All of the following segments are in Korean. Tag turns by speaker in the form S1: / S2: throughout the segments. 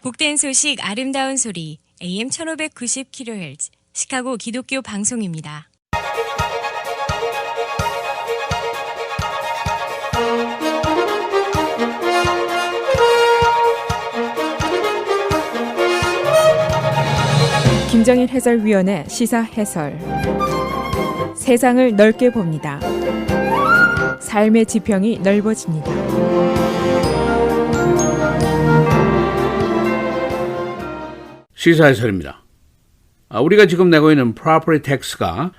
S1: 복된 소식 아름다운 소리 AM 1590kHz 시카고 기독교 방송입니다.
S2: 김정일 해설위원의 시사 해설. 세상을 넓게 봅니다. 삶의 지평이 넓어집니다.
S3: 시사 해설입니다. 우리가 지금 내고 있는 property tax가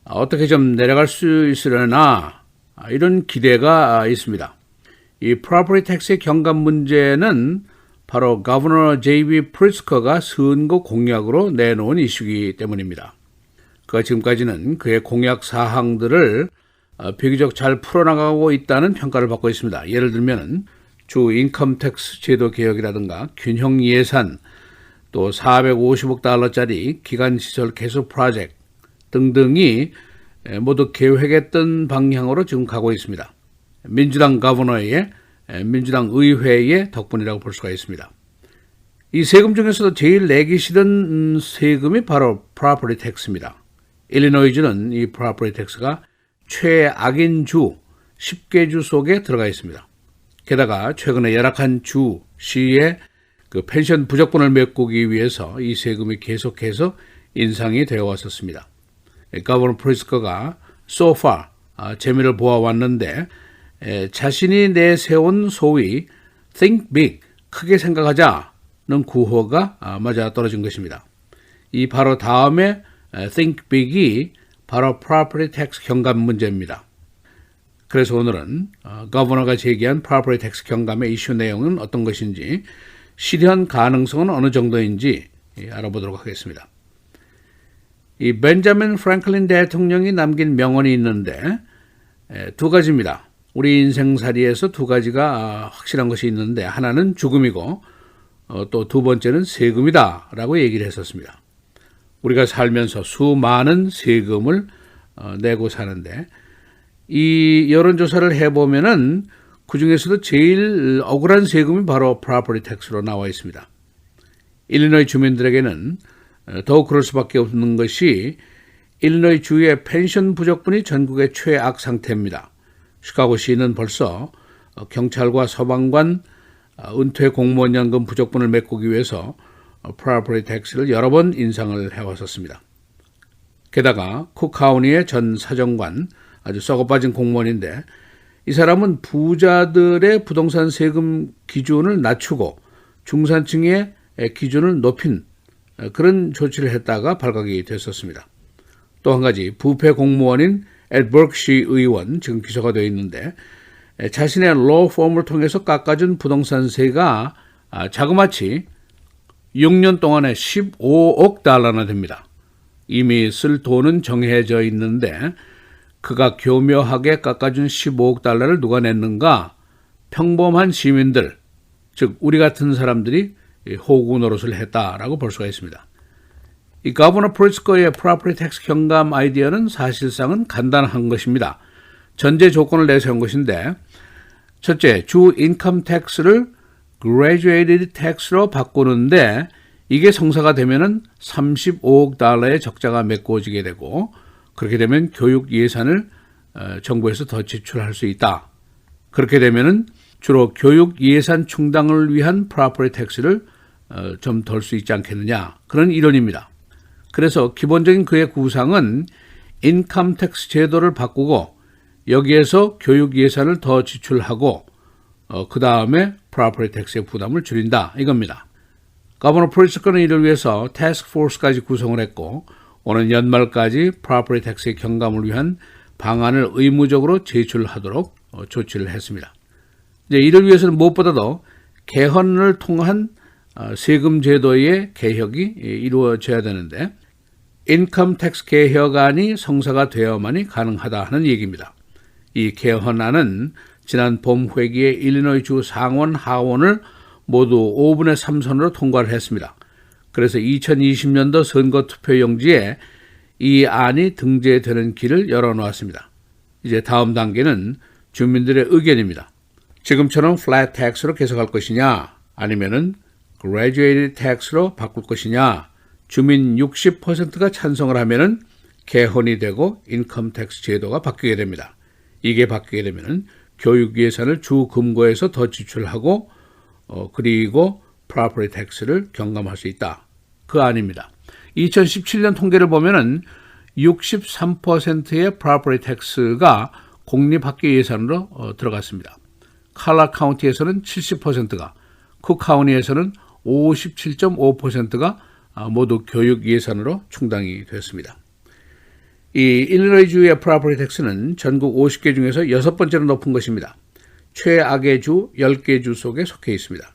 S3: 어떻게 좀 내려갈 수 있으려나 이런 기대가 있습니다. 이 property tax의 경감 문제는 바로 Governor J.B. Pritzker가 선거 공약으로 내놓은 이슈이기 때문입니다. 그가 지금까지는 그의 공약 사항들을 비교적 잘 풀어나가고 있다는 평가를 받고 있습니다. 예를 들면 주 인컴 텍스 제도 개혁이라든가 균형 예산, 또 450억 달러짜리 기간시설 개수 프로젝트 등등이 모두 계획했던 방향으로 지금 가고 있습니다. 민주당 거버너의 민주당 의회의 덕분이라고 볼 수가 있습니다. 이 세금 중에서도 제일 내기 싫은 세금이 바로 property tax입니다. 일리노이주는 이 property tax가 최악인 주 10개 주 속에 들어가 있습니다. 게다가 최근에 열악한 주 시의 그 펜션 부족분을 메꾸기 위해서 이 세금이 계속해서 인상이 되어 왔었습니다. 거버너 프리스커가 so far 재미를 보아왔는데 자신이 내세운 소위 think big, 크게 생각하자는 구호가 맞아 떨어진 것입니다. 이 바로 다음에 think big이 바로 property tax 경감 문제입니다. 그래서 오늘은 거버너가 제기한 property tax 경감의 이슈 내용은 어떤 것인지, 실현 가능성은 어느 정도인지 알아보도록 하겠습니다. 이 벤자민 프랭클린 대통령이 남긴 명언이 있는데 두 가지입니다. 우리 인생살이에서 두 가지가 확실한 것이 있는데 하나는 죽음이고 또 두 번째는 세금이다 라고 얘기를 했었습니다. 우리가 살면서 수많은 세금을 내고 사는데 이 여론조사를 해보면은 그 중에서도 제일 억울한 세금이 바로 property tax로 나와 있습니다. 일리노이 주민들에게는 더욱 그럴 수밖에 없는 것이 일리노이 주의 펜션 부족분이 전국의 최악 상태입니다. 시카고시는 벌써 경찰과 소방관, 은퇴 공무원 연금 부족분을 메꾸기 위해서 property tax를 여러 번 인상을 해왔었습니다. 게다가 쿡카운티의 전 사정관, 아주 썩어빠진 공무원인데 이 사람은 부자들의 부동산 세금 기준을 낮추고 중산층의 기준을 높인 그런 조치를 했다가 발각이 됐었습니다. 또 한 가지 부패 공무원인 ed 버크시 의원, 지금 기소가 되어 있는데 자신의 로펌을 통해서 깎아준 부동산세가 자그마치 6년 동안에 15억 달러나 됩니다. 이미 쓸 돈은 정해져 있는데 그가 교묘하게 깎아준 15억 달러를 누가 냈는가? 평범한 시민들, 즉 우리 같은 사람들이 호구 노릇을 했다라고 볼 수가 있습니다. 이 거버너 프리츠커의 property tax 경감 아이디어는 사실상은 간단한 것입니다. 전제 조건을 내세운 것인데, 첫째, 주 인컴 텍스를 graduated tax로 바꾸는데 이게 성사가 되면은 35억 달러의 적자가 메꿔지게 되고, 그렇게 되면 교육 예산을 정부에서 더 지출할 수 있다. 그렇게 되면은 주로 교육 예산 충당을 위한 property tax를 좀 덜 수 있지 않겠느냐, 그런 이론입니다. 그래서 기본적인 그의 구상은 인컴 텍스 제도를 바꾸고 여기에서 교육 예산을 더 지출하고 그 다음에 property tax의 부담을 줄인다, 이겁니다. 거버너 프리츠커는 이를 위해서 태스크 포스까지 구성을 했고 오늘 연말까지 property tax의 경감을 위한 방안을 의무적으로 제출하도록 조치를 했습니다. 이제 이를 위해서는 무엇보다도 개헌을 통한 세금 제도의 개혁이 이루어져야 되는데 인컴 텍스 개혁안이 성사가 되어야만이 가능하다 하는 얘기입니다. 이 개헌안은 지난 봄 회기에 일리노이 주 상원 하원을 모두 5분의 3선으로 통과를 했습니다. 그래서 2020년도 선거투표용지에 이 안이 등재되는 길을 열어놓았습니다. 이제 다음 단계는 주민들의 의견입니다. 지금처럼 flat tax로 계속할 것이냐, 아니면은 graduated tax로 바꿀 것이냐, 주민 60%가 찬성을 하면은 개헌이 되고 인컴 텍스 제도가 바뀌게 됩니다. 이게 바뀌게 되면은 교육 예산을 주 금고에서 더 지출하고 그리고 property tax를 경감할 수 있다. 그 안입니다. 2017년 통계를 보면은 63%의 property tax가 공립학교 예산으로 들어갔습니다. 칼라 카운티에서는 70%가, 쿡 카운티에서는 57.5%가 모두 교육 예산으로 충당이 됐습니다. 이 일리노이주의 프로퍼티 텍스는 전국 50개 중에서 6번째로 높은 것입니다. 최악의 주 10개 주 속에 속해 있습니다.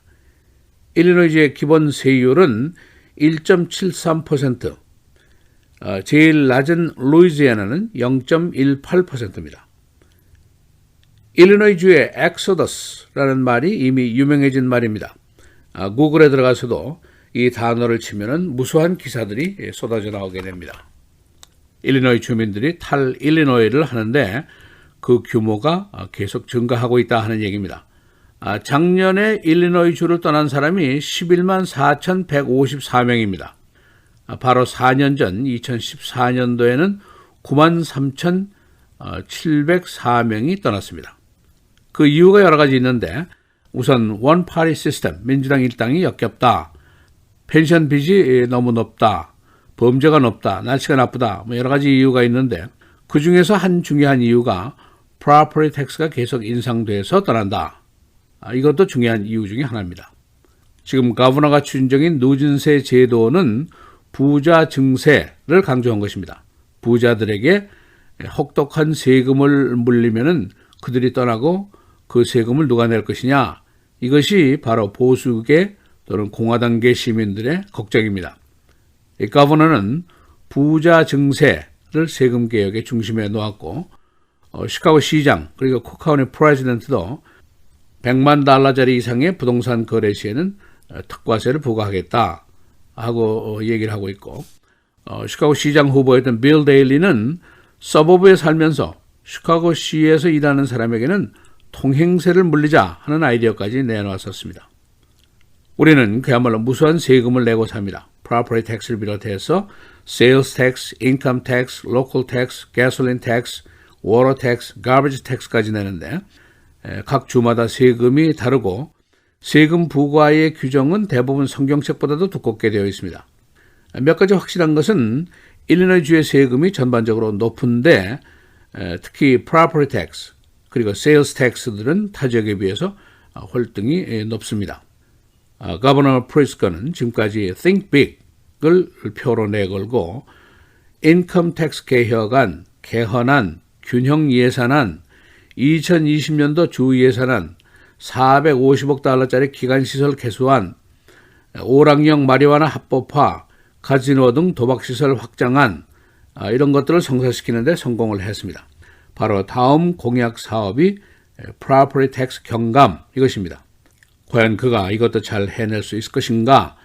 S3: 일리노이주의 기본 세율은 1.73%, 제일 낮은 루이지애나는 0.18%입니다. 일리노이주의 엑소더스라는 말이 이미 유명해진 말입니다. 구글에 들어가서도 이 단어를 치면은 무수한 기사들이 쏟아져 나오게 됩니다. 일리노이 주민들이 탈일리노이를 하는데 그 규모가 계속 증가하고 있다 하는 얘기입니다. 작년에 일리노이 주를 떠난 사람이 11만 4,154명입니다. 바로 4년 전 2014년도에는 9만 3,704명이 떠났습니다. 그 이유가 여러 가지 있는데 우선 원파리 시스템, 민주당 일당이 역겹다, 펜션 빚이 너무 높다, 범죄가 높다, 날씨가 나쁘다, 여러 가지 이유가 있는데 그 중에서 한 중요한 이유가 property tax가 계속 인상돼서 떠난다. 이것도 중요한 이유 중에 하나입니다. 지금 거버너가 추진 중인 누진세 제도는 부자 증세를 강조한 것입니다. 부자들에게 혹독한 세금을 물리면은 그들이 떠나고 그 세금을 누가 낼 것이냐? 이것이 바로 보수계 또는 공화당계 시민들의 걱정입니다. 이 거버너는 부자 증세를 세금 개혁의 중심에 놓았고 시카고 시장 그리고 쿡 카운티 프레지던트도 100만 달러짜리 이상의 부동산 거래 시에는 특과세를 부과하겠다 하고 얘기를 하고 있고 시카고 시장 후보였던 빌 데일리는 서버브에 살면서 시카고 시에서 일하는 사람에게는 통행세를 물리자 하는 아이디어까지 내놓았었습니다. 우리는 그야말로 무수한 세금을 내고 삽니다. property tax를 비롯해서 sales tax, income tax, local tax, gasoline tax, water tax, garbage tax까지 내는데 각 주마다 세금이 다르고 세금 부과의 규정은 대부분 성경책보다도 두껍게 되어 있습니다. 몇 가지 확실한 것은 일리노이 주의 세금이 전반적으로 높은데 특히 property tax 그리고 sales tax들은 타 지역에 비해서 월등히 높습니다. 거버너 프리스커는 지금까지 Think Big을 표로 내걸고 인컴 텍스 개혁안, 개헌안, 균형 예산안, 2020년도 주 예산안, 450억 달러짜리 기간시설 개수안, 오락령 마리화나 합법화, 카지노 등 도박시설 확장안, 이런 것들을 성사시키는 데 성공을 했습니다. 바로 다음 공약 사업이 property tax 경감 이것입니다. 과연 그가 이것도 잘 해낼 수 있을 것인가?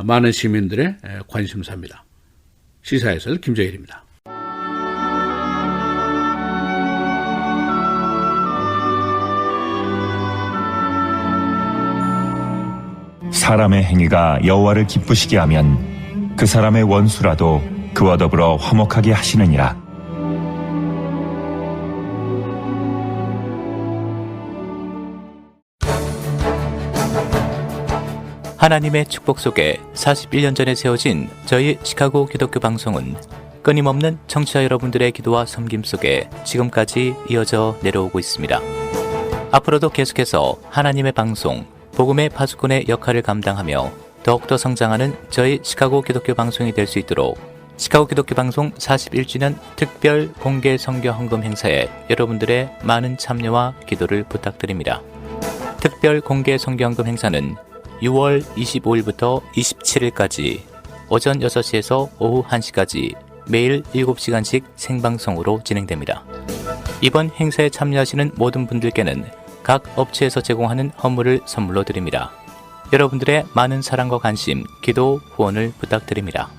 S3: 많은 시민들의 관심사입니다. 시사해설 김재일입니다.
S4: 사람의 행위가 여호와를 기쁘시게 하면 그 사람의 원수라도 그와 더불어 화목하게 하시느니라.
S5: 하나님의 축복 속에 41년 전에 세워진 저희 시카고 기독교 방송은 끊임없는 청취자 여러분들의 기도와 섬김 속에 지금까지 이어져 내려오고 있습니다. 앞으로도 계속해서 하나님의 방송, 복음의 파수꾼의 역할을 감당하며 더욱더 성장하는 저희 시카고 기독교 방송이 될 수 있도록 시카고 기독교 방송 41주년 특별 공개 선교 헌금 행사에 여러분들의 많은 참여와 기도를 부탁드립니다. 특별 공개 선교 헌금 행사는 6월 25일부터 27일까지 오전 6시에서 오후 1시까지 매일 7시간씩 생방송으로 진행됩니다. 이번 행사에 참여하시는 모든 분들께는 각 업체에서 제공하는 헌물을 선물로 드립니다. 여러분들의 많은 사랑과 관심, 기도, 후원을 부탁드립니다.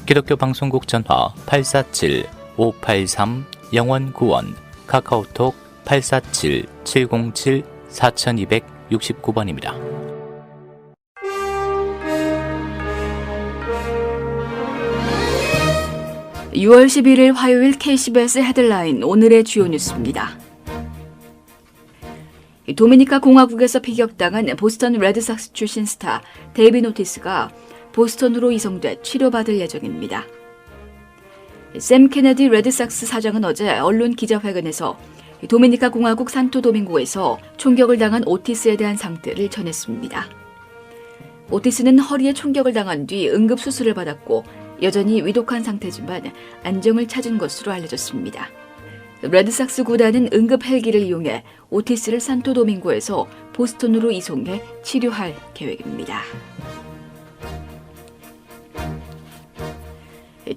S5: 기독교 방송국 전화 847-583-0191, 카카오톡 847-707-4269번입니다.
S6: 6월 11일 화요일 KCBS 헤드라인 오늘의 주요 뉴스입니다. 도미니카 공화국에서 피격당한 보스턴 레드삭스 출신 스타 데이비드 오티스가 보스턴으로 이송돼 치료받을 예정입니다. 샘 케네디 레드삭스 사장은 어제 언론 기자회견에서 도미니카 공화국 산토도밍고에서 총격을 당한 오티스에 대한 상태를 전했습니다. 오티스는 허리에 총격을 당한 뒤 응급 수술을 받았고 여전히 위독한 상태지만 안정을 찾은 것으로 알려졌습니다. 레드삭스 구단은 응급 헬기를 이용해 오티스를 산토도밍고에서 보스턴으로 이송해 치료할 계획입니다.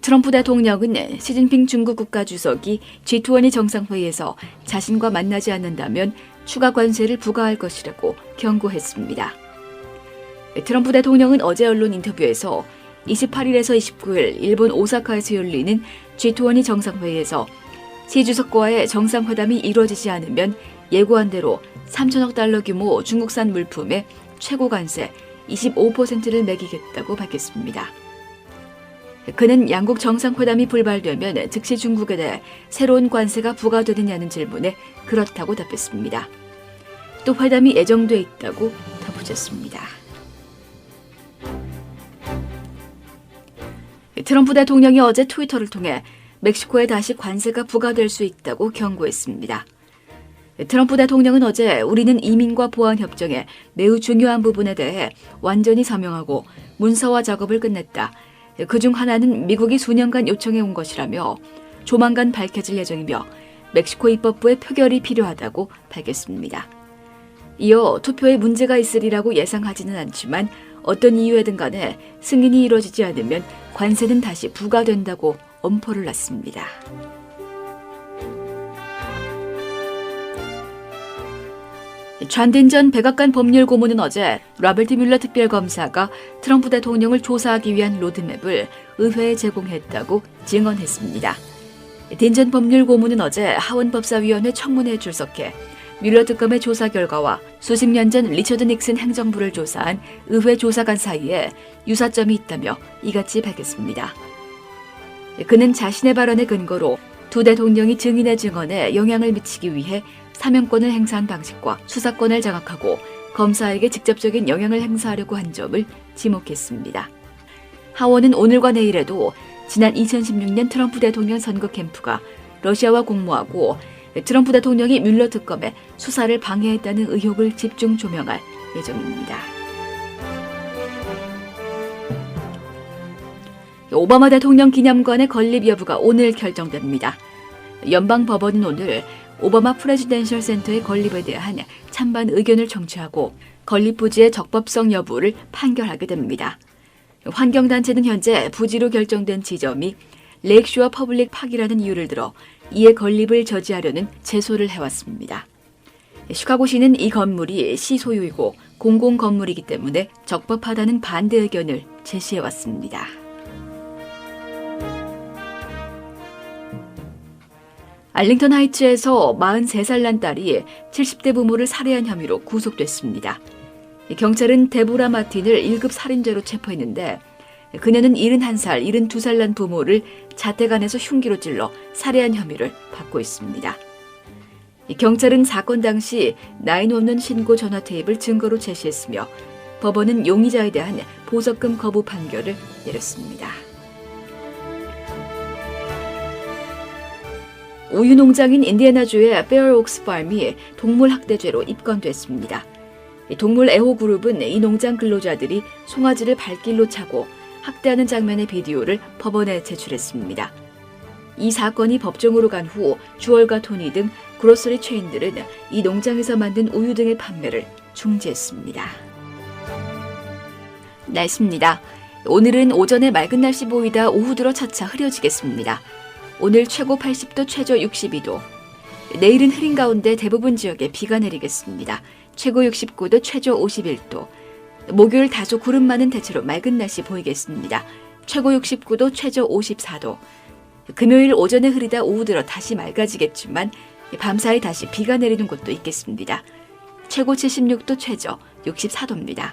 S6: 트럼프 대통령은 시진핑 중국 국가주석이 G20 정상회의에서 자신과 만나지 않는다면 추가 관세를 부과할 것이라고 경고했습니다. 트럼프 대통령은 어제 언론 인터뷰에서 28일에서 29일 일본 오사카에서 열리는 G20 정상회의에서 시 주석과의 정상회담이 이루어지지 않으면 예고한 대로 3천억 달러 규모 중국산 물품의 최고 관세 25%를 매기겠다고 밝혔습니다. 그는 양국 정상회담이 불발되면 즉시 중국에 대해 새로운 관세가 부과되느냐는 질문에 그렇다고 답했습니다. 또 회담이 예정돼 있다고 덧붙였습니다. 트럼프 대통령이 어제 트위터를 통해 멕시코에 다시 관세가 부과될 수 있다고 경고했습니다. 트럼프 대통령은 어제 우리는 이민과 보안 협정의 매우 중요한 부분에 대해 완전히 서명하고 문서화 작업을 끝냈다. 그중 하나는 미국이 수년간 요청해 온 것이라며 조만간 밝혀질 예정이며 멕시코 입법부의 표결이 필요하다고 밝혔습니다. 이어 투표에 문제가 있으리라고 예상하지는 않지만 어떤 이유에든 간에 승인이 이루어지지 않으면 관세는 다시 부과된다고 엄포를 놨습니다. 잔딘 전 백악관 법률고문은 어제 로버트 뮬러 특별검사가 트럼프 대통령을 조사하기 위한 로드맵을 의회에 제공했다고 증언했습니다. 딘 전 법률고문은 어제 하원법사위원회 청문회에 출석해 뮬러 특검의 조사 결과와 수십 년 전 리처드 닉슨 행정부를 조사한 의회 조사관 사이에 유사점이 있다며 이같이 밝혔습니다. 그는 자신의 발언의 근거로 두 대통령이 증인의 증언에 영향을 미치기 위해 사명권을 행사한 방식과 수사권을 장악하고 검사에게 직접적인 영향을 행사하려고 한 점을 지목했습니다. 하원은 오늘과 내일에도 지난 2016년 트럼프 대통령 선거 캠프가 러시아와 공모하고 트럼프 대통령이 뮬러 특검의 수사를 방해했다는 의혹을 집중 조명할 예정입니다. 오바마 대통령 기념관의 건립 여부가 오늘 결정됩니다. 연방 법원은 오늘 오바마 프레지덴셜 센터의 건립에 대한 찬반 의견을 청취하고 건립 부지의 적법성 여부를 판결하게 됩니다. 환경단체는 현재 부지로 결정된 지점이 레이크쇼어 퍼블릭 파크라는 이유를 들어 이에 건립을 저지하려는 제소를 해왔습니다. 시카고시는 이 건물이 시 소유이고 공공 건물이기 때문에 적법하다는 반대 의견을 제시해왔습니다. 알링턴 하이츠에서 43살 난 딸이 70대 부모를 살해한 혐의로 구속됐습니다. 경찰은 데보라 마틴을 1급 살인죄로 체포했는데 그녀는 71살, 72살 난 부모를 자택 안에서 흉기로 찔러 살해한 혐의를 받고 있습니다. 경찰은 사건 당시 911 신고 전화 테이프를 증거로 제시했으며 법원은 용의자에 대한 보석금 거부 판결을 내렸습니다. 우유 농장인 인디애나주의 페어옥스 팜이 동물 학대죄로 입건됐습니다. 동물 애호 그룹은 이 농장 근로자들이 송아지를 발길로 차고 학대하는 장면의 비디오를 법원에 제출했습니다. 이 사건이 법정으로 간 후 주얼과 토니 등 그로서리 체인들은 이 농장에서 만든 우유 등의 판매를 중지했습니다. 날씨입니다. 오늘은 오전에 맑은 날씨 보이다 오후 들어 차차 흐려지겠습니다. 오늘 최고 80도, 최저 62도. 내일은 흐린 가운데 대부분 지역에 비가 내리겠습니다. 최고 69도, 최저 51도. 목요일 다소 구름 많은 대체로 맑은 날씨 보이겠습니다. 최고 69도, 최저 54도. 금요일 오전에 흐리다 오후 들어 다시 맑아지겠지만 밤사이 다시 비가 내리는 곳도 있겠습니다. 최고 76도, 최저 64도입니다.